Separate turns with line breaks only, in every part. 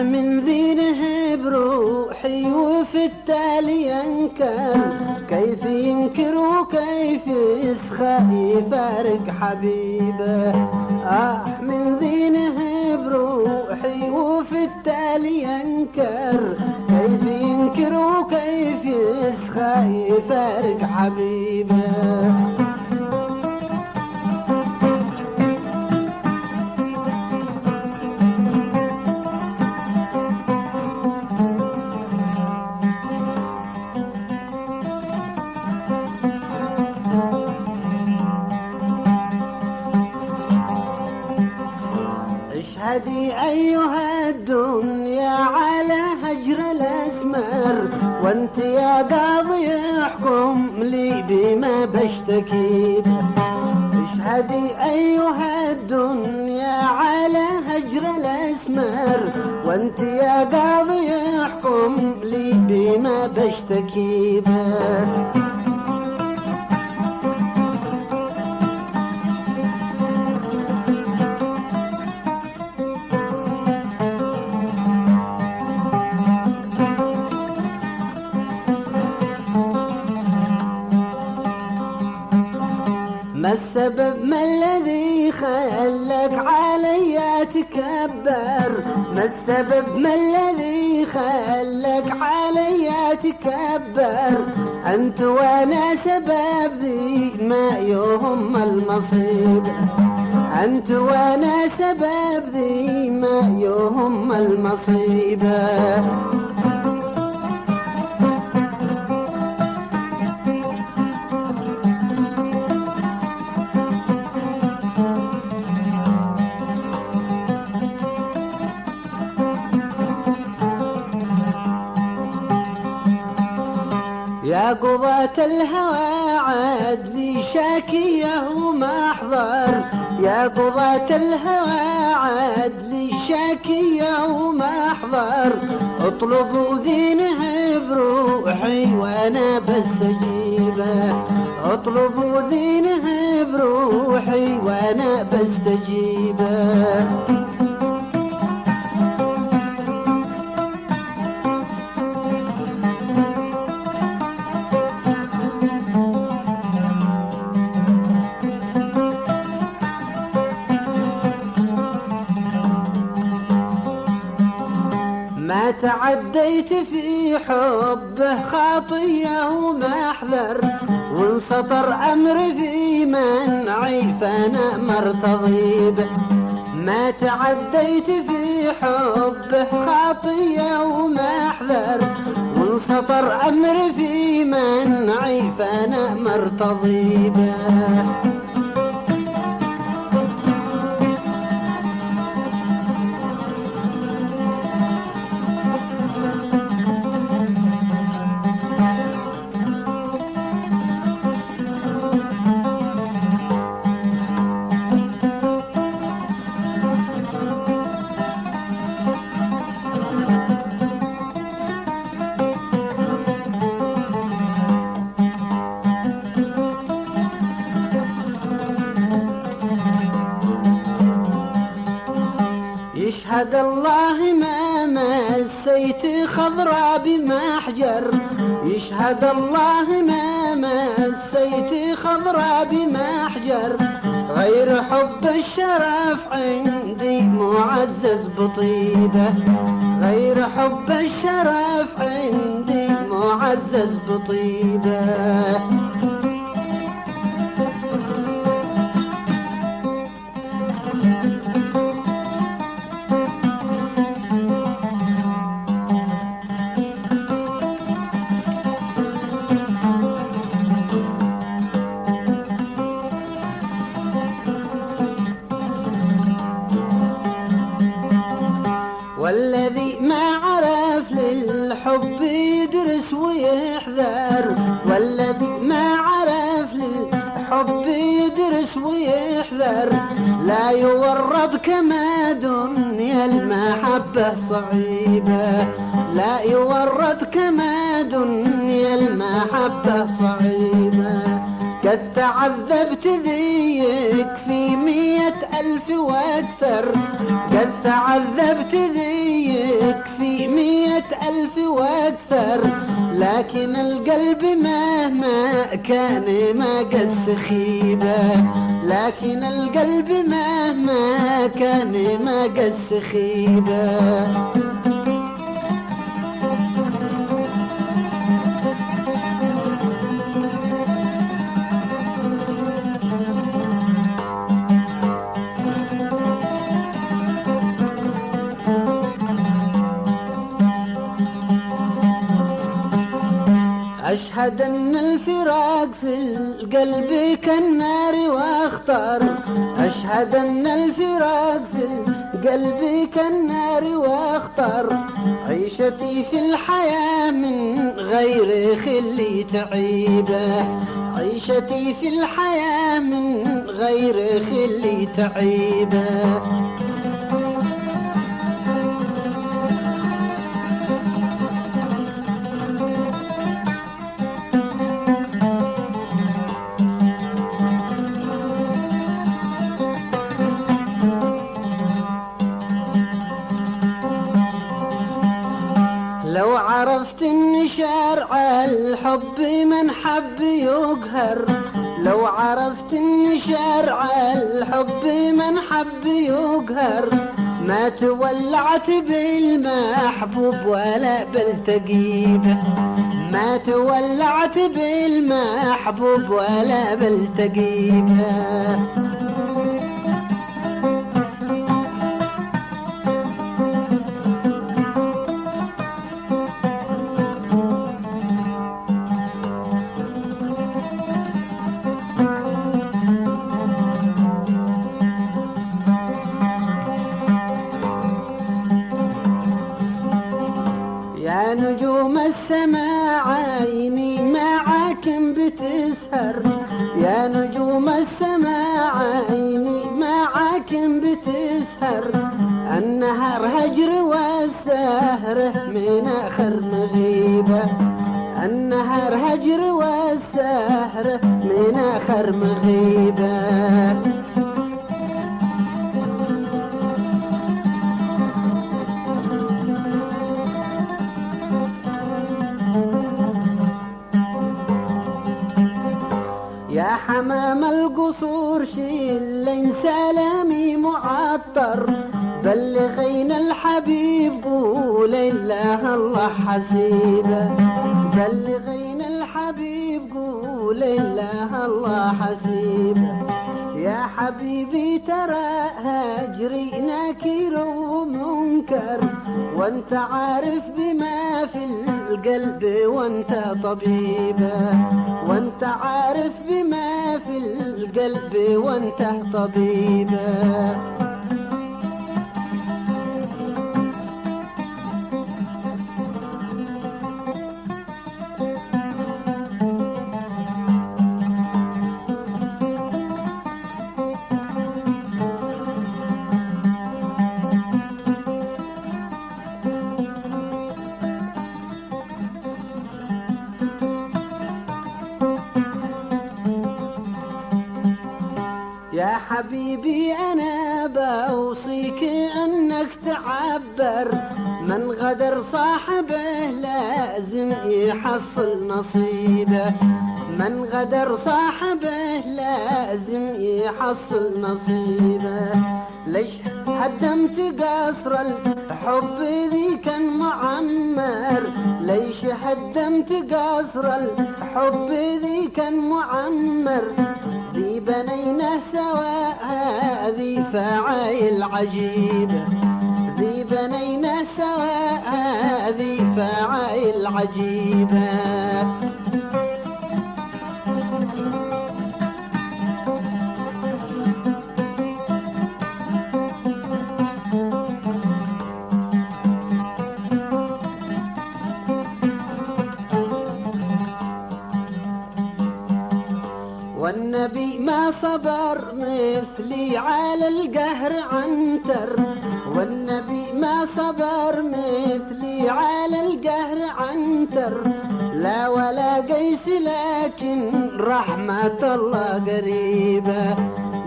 من ذينه بروحي وفي التالي ينكر، كيف ينكر وكيف يسخى يفارق حبيبه. من ذينه بروحي وفي التالي ينكر، كيف ينكر وكيف يسخى يفارق حبيبه. اشهدي أيها الدنيا على هجر الأسمر، وانت يا قاضي احكم لي بما بشتكي. اشهدي أيها الدنيا على هجر الأسمر، وانت يا قاضي احكم لي بما بشتكي. ما السبب ما الذي خلك علي تكبر؟ ما السبب ما الذي خلك علي تكبر؟ أنت وأنا سبب ذي ما يهم المصيب، أنت وأنا سبب ذي ما يهم المصيبة. يا قضاة الهوى عدلي شاكية ومحضر، يا قضاة الهوى عدلي شاكية ومحضر، اطلبوا دينه بروحي وانا بستجيبه، اطلبوا دينه بروحي وانا بستجيبه. ما تعديت في حبه خاطية ومحذر، وانسطر أمري في منعي فأنا مرتضي به. ما تعديت في حبه خاطية ومحذر، وانسطر أمري في منعي فأنا مرتضي به. يشهد الله ما مسيت خضرا بمحجر، يشهد الله ما مسيت خضرا بمحجر، غير حب الشرف عندي معزز بطيبه، غير حب الشرف عندي معزز بطيبه. والذي ما عرف للحب يدرس ويحذر، والذي ما عرف للحب يدرس ويحذر، لا يورط كما دنيا المحبة صعيبة، لا يورط كما دنيا المحبة صعيبة. قد تعذبت ذيك في 100,000 واكثر، قد تعذبت ذيك ويحذر، لكن القلب مهما كان ما قس خيبة، لكن القلب مهما كان ما قس خيبة. أشهد أن الفراق في القلب كالنار واختار، أشهد أن الفراق في القلب كالنار واختار، عيشتي في الحياة من غير خلي تعيبة، عيشتي في الحياة من غير خلي تعيبة. لو عرفت ان شرع الحب من حب يقهر، لو عرفت ان شرع الحب من حب يقهر، ما تولعت بالمحبوب ولا بلتقيبه، ما تولعت بالمحبوب ولا بلتقيبه. يا نجوم السماء عيني معاكم بتسهر، يا نجوم السماء عيني معاكم بتسهر، النهار هجر والسهرة من آخر مغيبة، النهار هجر والسهرة من آخر مغيبة. يا حمام القصور شيلين سلامي معطر، بلغين الحبيب قولي الله الله حسيبه، بلغين الحبيب قولي الله الله حسيبه. يا حبيبي ترى هجري نكير ومنكر، وانت عارف بما في القلب وانت طبيبه، وانت عارف بما في القلب وانت طبيبه. يا حبيبي أنا بوصيك أنك تعبر، من غدر صاحبه لازم يحصل نصيبه، من غدر صاحبه لازم يحصل نصيبه. ليش هدمت قصر الحب ذي كان معمر، ليش هدمت قصر الحب ذي كان معمر، ذي بنيناه سوا هذه فعايل عجيبة، ذي بنيناه سوا هذه فعايل عجيبة. والنبي ما صبر مثلي على القهر عنتر، والنبي ما صبر مثلي على القهر عنتر، لا ولا قيس لكن رحمة الله قريبة،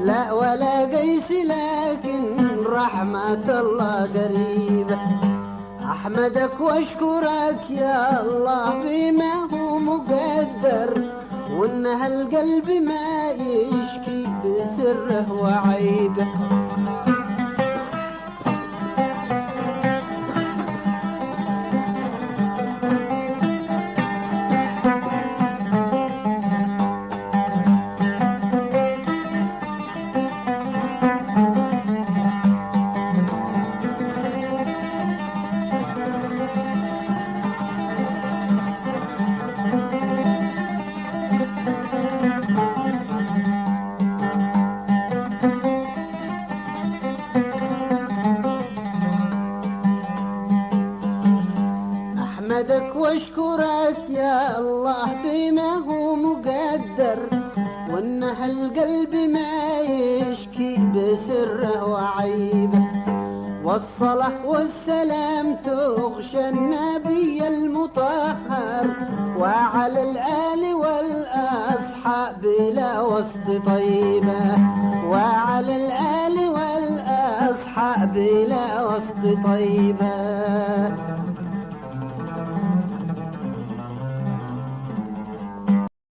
لا ولا قيس لكن رحمة الله قريبة. أحمدك وأشكرك يا الله بما هو مقدر، وإن هالقلب ما يشكي بسره وعيبه. أحمدك وأشكرك يا الله بما هو مقدر، وإن هالقلب ما يشكي بسره وعيبه. والصلاة والسلام تغشى النبي المطهر، وعلى الآل والأصحاب لا وسط طيبة، وعلى الآل والأصحاب لا وسط طيبة.